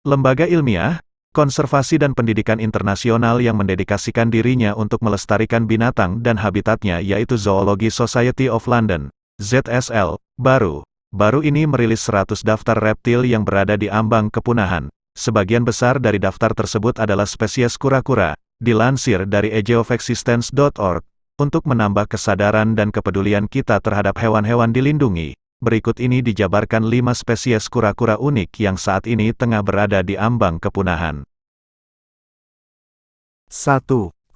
Lembaga ilmiah, konservasi dan pendidikan internasional yang mendedikasikan dirinya untuk melestarikan binatang dan habitatnya yaitu Zoology Society of London, ZSL, baru ini merilis 100 daftar reptil yang berada di ambang kepunahan. Sebagian besar dari daftar tersebut adalah spesies kura-kura, dilansir dari egeofexistence.org. Untuk menambah kesadaran dan kepedulian kita terhadap hewan-hewan dilindungi, berikut ini dijabarkan 5 spesies kura-kura unik yang saat ini tengah berada di ambang kepunahan. 1.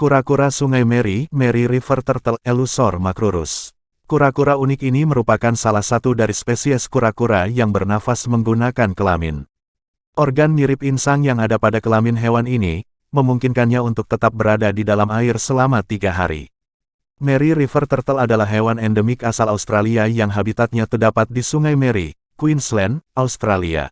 Kura-kura Sungai Mary, Mary River Turtle, Elusor macrurus. Kura-kura unik ini merupakan salah satu dari spesies kura-kura yang bernafas menggunakan kelamin. Organ mirip insang yang ada pada kelamin hewan ini, memungkinkannya untuk tetap berada di dalam air selama 3 hari. Mary River Turtle adalah hewan endemik asal Australia yang habitatnya terdapat di Sungai Mary, Queensland, Australia.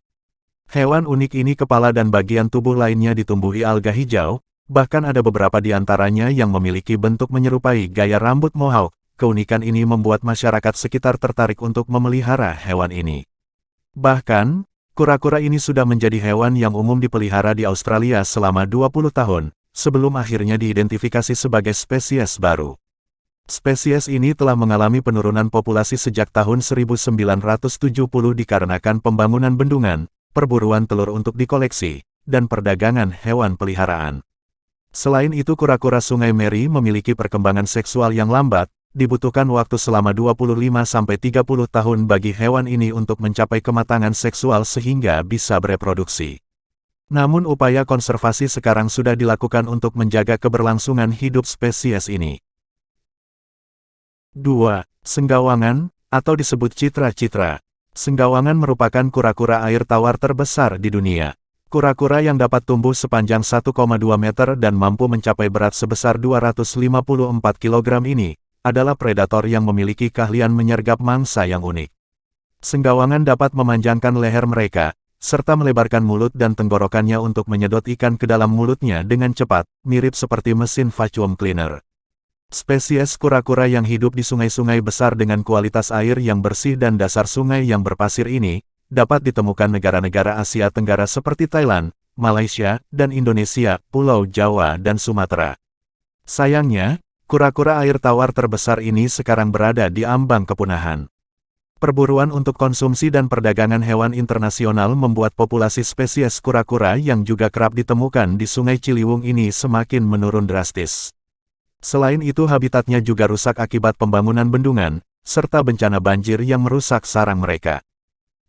Hewan unik ini kepala dan bagian tubuh lainnya ditumbuhi alga hijau, bahkan ada beberapa di antaranya yang memiliki bentuk menyerupai gaya rambut mohawk. Keunikan ini membuat masyarakat sekitar tertarik untuk memelihara hewan ini. Bahkan, kura-kura ini sudah menjadi hewan yang umum dipelihara di Australia selama 20 tahun, sebelum akhirnya diidentifikasi sebagai spesies baru. Spesies ini telah mengalami penurunan populasi sejak tahun 1970 dikarenakan pembangunan bendungan, perburuan telur untuk dikoleksi, dan perdagangan hewan peliharaan. Selain itu kura-kura Sungai Mary memiliki perkembangan seksual yang lambat, dibutuhkan waktu selama 25-30 tahun bagi hewan ini untuk mencapai kematangan seksual sehingga bisa bereproduksi. Namun upaya konservasi sekarang sudah dilakukan untuk menjaga keberlangsungan hidup spesies ini. 2. Senggawangan, atau disebut citra-citra. Senggawangan merupakan kura-kura air tawar terbesar di dunia. Kura-kura yang dapat tumbuh sepanjang 1,2 meter dan mampu mencapai berat sebesar 254 kg ini, adalah predator yang memiliki keahlian menyergap mangsa yang unik. Senggawangan dapat memanjangkan leher mereka, serta melebarkan mulut dan tenggorokannya untuk menyedot ikan ke dalam mulutnya dengan cepat, mirip seperti mesin vacuum cleaner. Spesies kura-kura yang hidup di sungai-sungai besar dengan kualitas air yang bersih dan dasar sungai yang berpasir ini, dapat ditemukan negara-negara Asia Tenggara seperti Thailand, Malaysia, dan Indonesia, Pulau Jawa dan Sumatera. Sayangnya, kura-kura air tawar terbesar ini sekarang berada di ambang kepunahan. Perburuan untuk konsumsi dan perdagangan hewan internasional membuat populasi spesies kura-kura yang juga kerap ditemukan di Sungai Ciliwung ini semakin menurun drastis. Selain itu habitatnya juga rusak akibat pembangunan bendungan, serta bencana banjir yang merusak sarang mereka.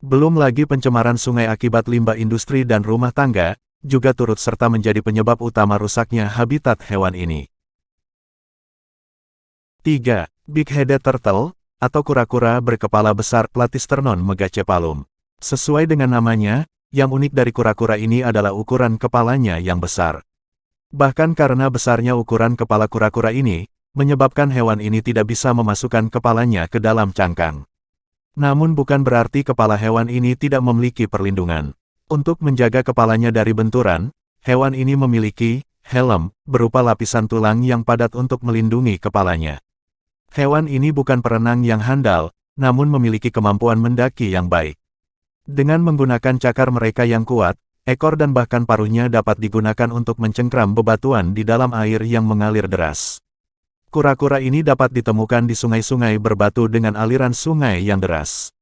Belum lagi pencemaran sungai akibat limbah industri dan rumah tangga, juga turut serta menjadi penyebab utama rusaknya habitat hewan ini. 3. Big-headed turtle, atau kura-kura berkepala besar Platysternon megacephalum. Sesuai dengan namanya, yang unik dari kura-kura ini adalah ukuran kepalanya yang besar. Bahkan karena besarnya ukuran kepala kura-kura ini, menyebabkan hewan ini tidak bisa memasukkan kepalanya ke dalam cangkang. Namun bukan berarti kepala hewan ini tidak memiliki perlindungan. Untuk menjaga kepalanya dari benturan, hewan ini memiliki helm berupa lapisan tulang yang padat untuk melindungi kepalanya. Hewan ini bukan perenang yang handal, namun memiliki kemampuan mendaki yang baik. Dengan menggunakan cakar mereka yang kuat, ekor dan bahkan paruhnya dapat digunakan untuk mencengkram bebatuan di dalam air yang mengalir deras. Kura-kura ini dapat ditemukan di sungai-sungai berbatu dengan aliran sungai yang deras.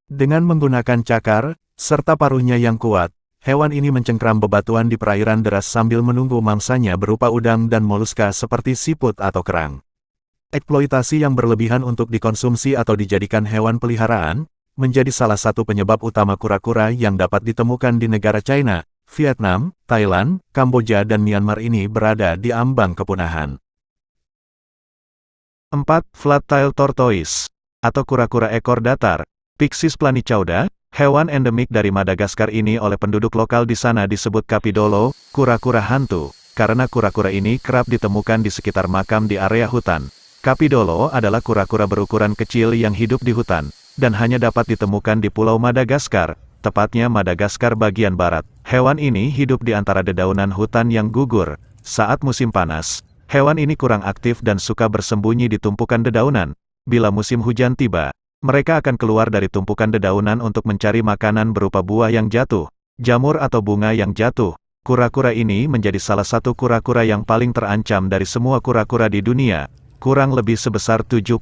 Dengan menggunakan cakar, serta paruhnya yang kuat, hewan ini mencengkram bebatuan di perairan deras sambil menunggu mangsanya berupa udang dan moluska seperti siput atau kerang. Eksploitasi yang berlebihan untuk dikonsumsi atau dijadikan hewan peliharaan, menjadi salah satu penyebab utama kura-kura yang dapat ditemukan di negara China, Vietnam, Thailand, Kamboja dan Myanmar ini berada di ambang kepunahan. 4. Flat-tailed tortoise, atau kura-kura ekor datar, Pyxis planicauda, hewan endemik dari Madagaskar ini oleh penduduk lokal di sana disebut Kapidolo, kura-kura hantu, karena kura-kura ini kerap ditemukan di sekitar makam di area hutan. Kapidolo adalah kura-kura berukuran kecil yang hidup di hutan, dan hanya dapat ditemukan di Pulau Madagaskar, tepatnya Madagaskar bagian barat. Hewan ini hidup di antara dedaunan hutan yang gugur. Saat musim panas, hewan ini kurang aktif dan suka bersembunyi di tumpukan dedaunan. Bila musim hujan tiba, mereka akan keluar dari tumpukan dedaunan untuk mencari makanan berupa buah yang jatuh. Jamur atau bunga yang jatuh. Kura-kura ini menjadi salah satu kura-kura yang paling terancam dari semua kura-kura di dunia. Kurang lebih sebesar 70%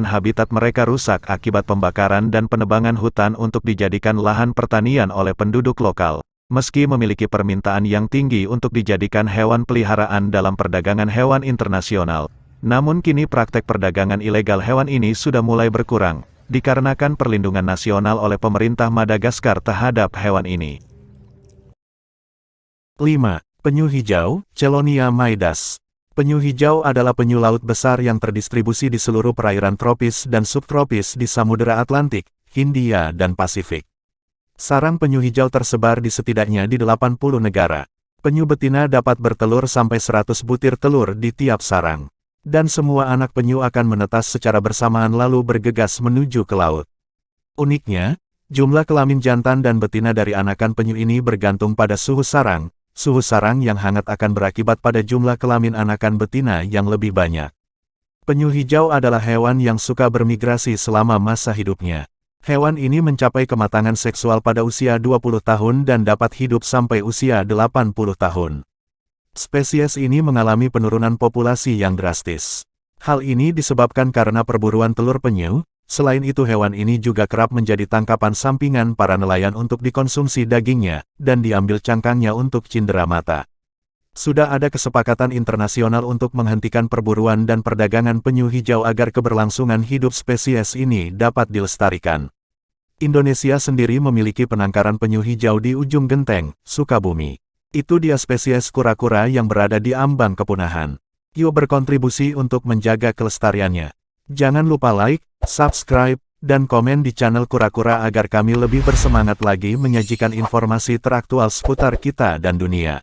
habitat mereka rusak akibat pembakaran dan penebangan hutan untuk dijadikan lahan pertanian oleh penduduk lokal. Meski memiliki permintaan yang tinggi untuk dijadikan hewan peliharaan dalam perdagangan hewan internasional, namun kini praktek perdagangan ilegal hewan ini sudah mulai berkurang, dikarenakan perlindungan nasional oleh pemerintah Madagaskar terhadap hewan ini. 5. Penyu hijau, Chelonia maidas. Penyu hijau adalah penyu laut besar yang terdistribusi di seluruh perairan tropis dan subtropis di Samudera Atlantik, Hindia dan Pasifik. Sarang penyu hijau tersebar di setidaknya di 80 negara. Penyu betina dapat bertelur sampai 100 butir telur di tiap sarang. Dan semua anak penyu akan menetas secara bersamaan lalu bergegas menuju ke laut. Uniknya, jumlah kelamin jantan dan betina dari anakan penyu ini bergantung pada suhu sarang. Suhu sarang yang hangat akan berakibat pada jumlah kelamin anakan betina yang lebih banyak. Penyu hijau adalah hewan yang suka bermigrasi selama masa hidupnya. Hewan ini mencapai kematangan seksual pada usia 20 tahun dan dapat hidup sampai usia 80 tahun. Spesies ini mengalami penurunan populasi yang drastis. Hal ini disebabkan karena perburuan telur penyu. Selain itu hewan ini juga kerap menjadi tangkapan sampingan para nelayan untuk dikonsumsi dagingnya, dan diambil cangkangnya untuk cindera mata. Sudah ada kesepakatan internasional untuk menghentikan perburuan dan perdagangan penyu hijau agar keberlangsungan hidup spesies ini dapat dilestarikan. Indonesia sendiri memiliki penangkaran penyu hijau di ujung genteng, Sukabumi. Itu dia spesies kura-kura yang berada di ambang kepunahan. Yuk berkontribusi untuk menjaga kelestariannya. Jangan lupa like, subscribe, dan komen di channel Kura-Kura agar kami lebih bersemangat lagi menyajikan informasi teraktual seputar kita dan dunia.